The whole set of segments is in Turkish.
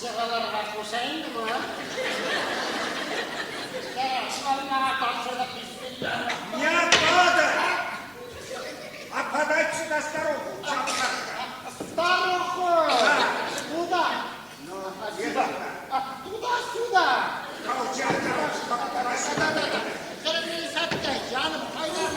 Yağalarına koşayım mı? Şunlarına karşılık bismillah. Я правда! А подать сюда старуху, Старуху! Куда? Ну, где-то. Туда-сюда! Колчак, Да-да-да. Скорее садтай, canım, hayır.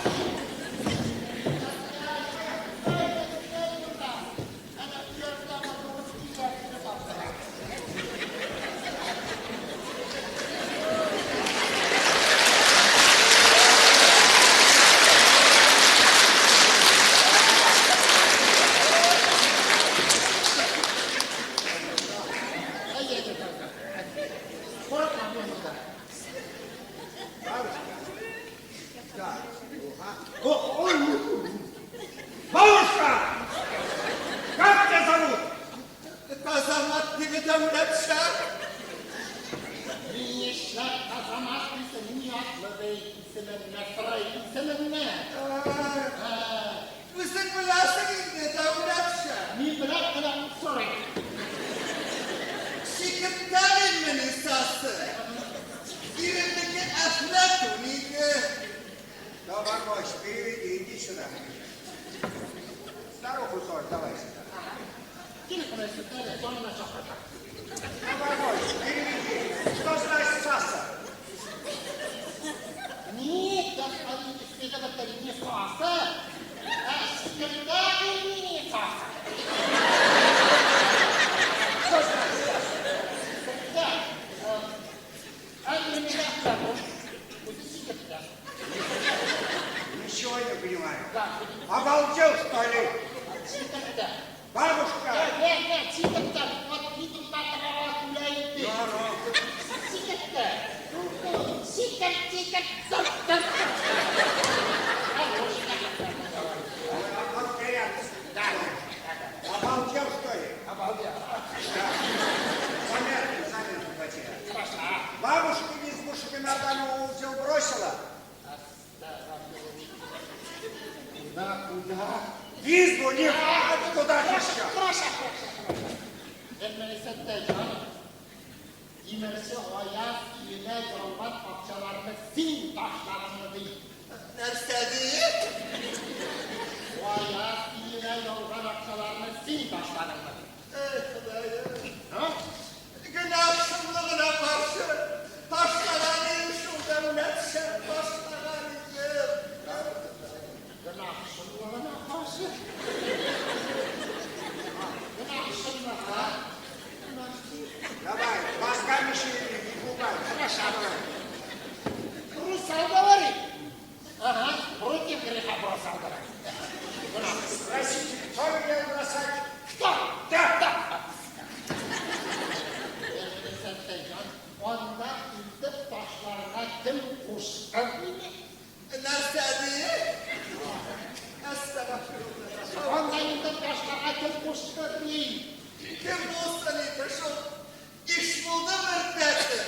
Бабушка! Как тебя зовут? Казамат Devletçe. Niyetler kazanmak için niyetli değil, isimlerine, sırayı isimlerine. Bizim bilasın Devletçe. Mi bırak bırak sorayım. Şirketlerin menisası. Birindeki Eflatun'u. Давай, Мось, переведи, иди сюда. Старуху соль, давай сюда. Gelin buraya sütlerle, sonuna çokacak. Давай, Мось, переведи. Что значит саса? Нет, господин исследователь, не саса, а секретарь не саса. Что значит саса? Да, а именно Фляпу, будет секретарь. Ничего не понимаю. Да, Обалдел, что ли? секретарь. Бабушка! Нет, секретарь, вот видим, как она гуляет. Ну. Секретарь. Секретарь. Да. Обалдел, что ли? Обалдел. Да. Заметно потерял. Хорошо. Бабушку не с Бушкина узел бросила? Куда? В избу не куда еще. Хорошо. Emniyette canım. İmerse hayat ile yolbat akçalarını zil taşlarını değil. Nerede? Hayat ile yolbat akçalarını zil taşlarını değil. Ha? Günahsızlığına karşı taşlanan şu Devletçe taşlanan Günahsızlığına karşı. Günahsızlığa. Давай, мозгами шевели, не пугай. Хорошо. Бросал говорит. Ага, против греха бросал говорит. Спросите, кто велел бросать? Кто? Да. Onda ilk taşlarına kim kuştu? Nerede? Estağfurullah. Onda ilk taşlarına kim kuştu değil. Kim olsa neydi şu iş buldu müddeti.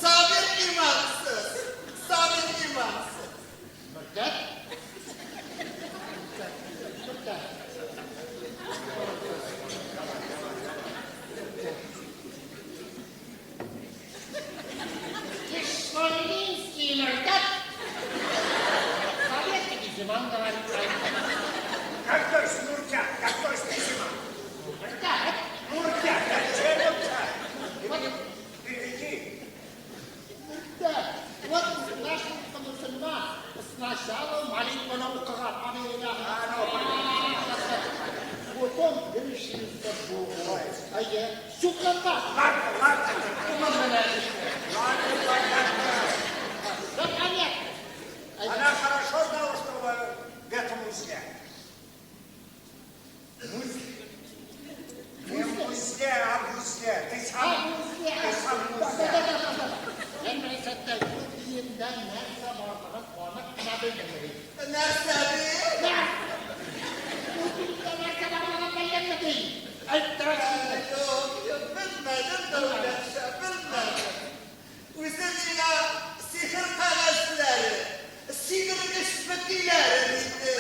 Sabir imansız. Sabir imansız. Müddet. Кишмалинский müddet. Советский зиман говорит. Как то есть муртяк, как то есть зима. Müddet. Муртяк, как чем муртяк? Переведи. Да, вот наш мусульман сначала молитву на укрот, потом решили с Богом. А я суката. Ладно. Да, понятно. Она хорошо знала, что в этом узле. Не в узле, а в узле. Ты сам в узле. Memlekette Türkiye'den nerede varlığı konak kınabilmeleri. Nerede? Türkiye'de nerede varlığı belirlemedi. Elbette. Yok, bilmedim Devletçe, bilmedim. Bizim yine sihir perestleri, sihir nispetileri idi.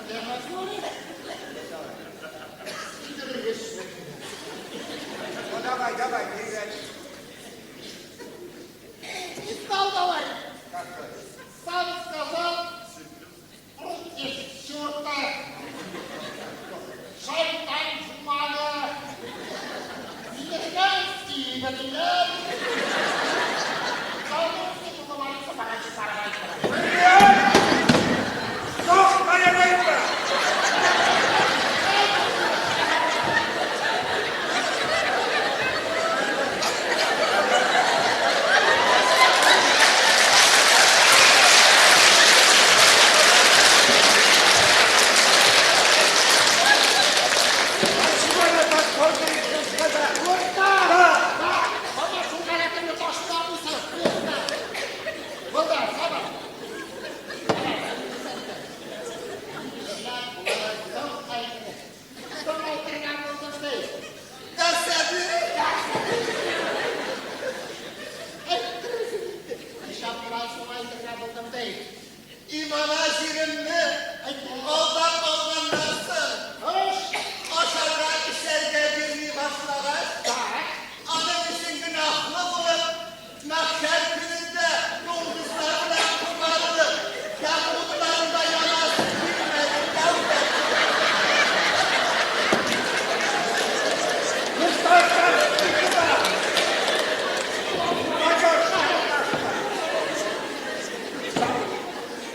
Demez mi öyle? Bilmediler. Kaldırırsın bu numarası bana çıkarmayı. Çok dayanayım ben. Şuraya bak, korkuyorsun kıza. Baba şu karakterini taşlar mısın? Burada, sabah. Sonra oturgan buldun. Dersebi. Şapkayı sonra oturgan buldum değil. İmana zirinli. Aldan aldanlarsın. Hoş. Aşağıda işlerge birini başlar. Tak. Adam için günahlı olup mahşer gününde yıldızlarla kumarlı. Yakutlarında yanasın bilmedim devlet. Mustafa, kıza.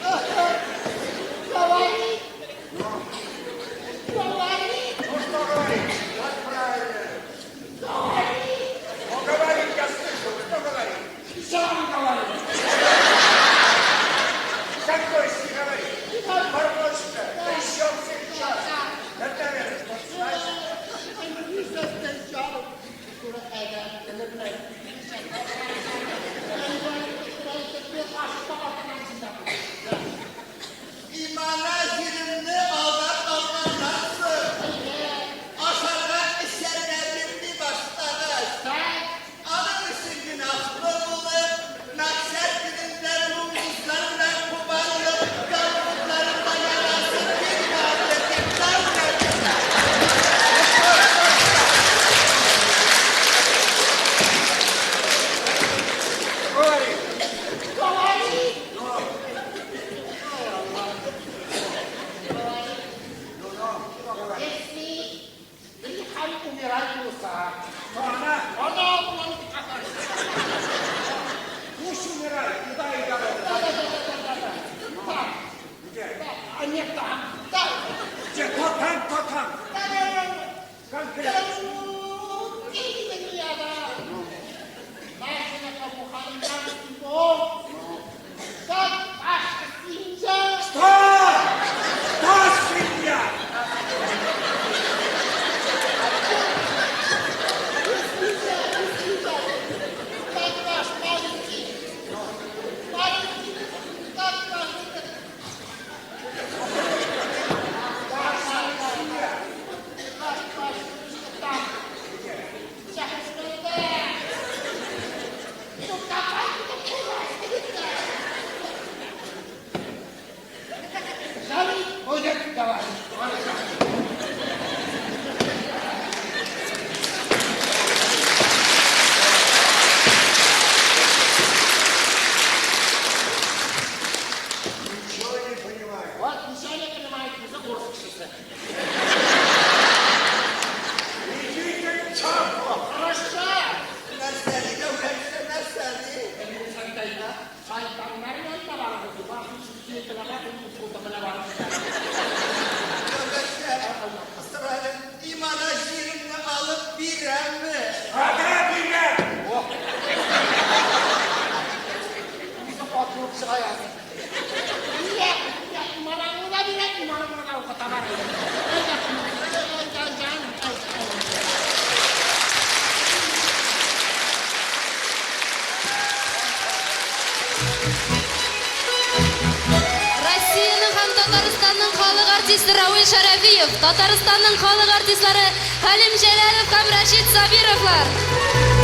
Bakın. Kavari. Kavari. Mustafa, bak buraya. Kavari. O kadar yastık, Mustafa. Selam kavari. Sen koy sigarayı. Parvoşta, iş yok senin çağır. Nereden verir? İmana zirinli aldan aldanlarsın. Aşağıda işlerge birini başlar. Adam için günahlı olup mahşer gününde yıldızlarla kumarlı. Yakutlarında yanasın bilmedim devlet. Merseli devletse merseli. Devletse ısrarın imana zirini alıp bir emmi. Hadi dinle. Россиянең һәм Татарстанның халык артисты Равил Шәрәфиев, Татарстанның халык артистлары Хәлим Җәләлов һәм Рәшит Сабировлар.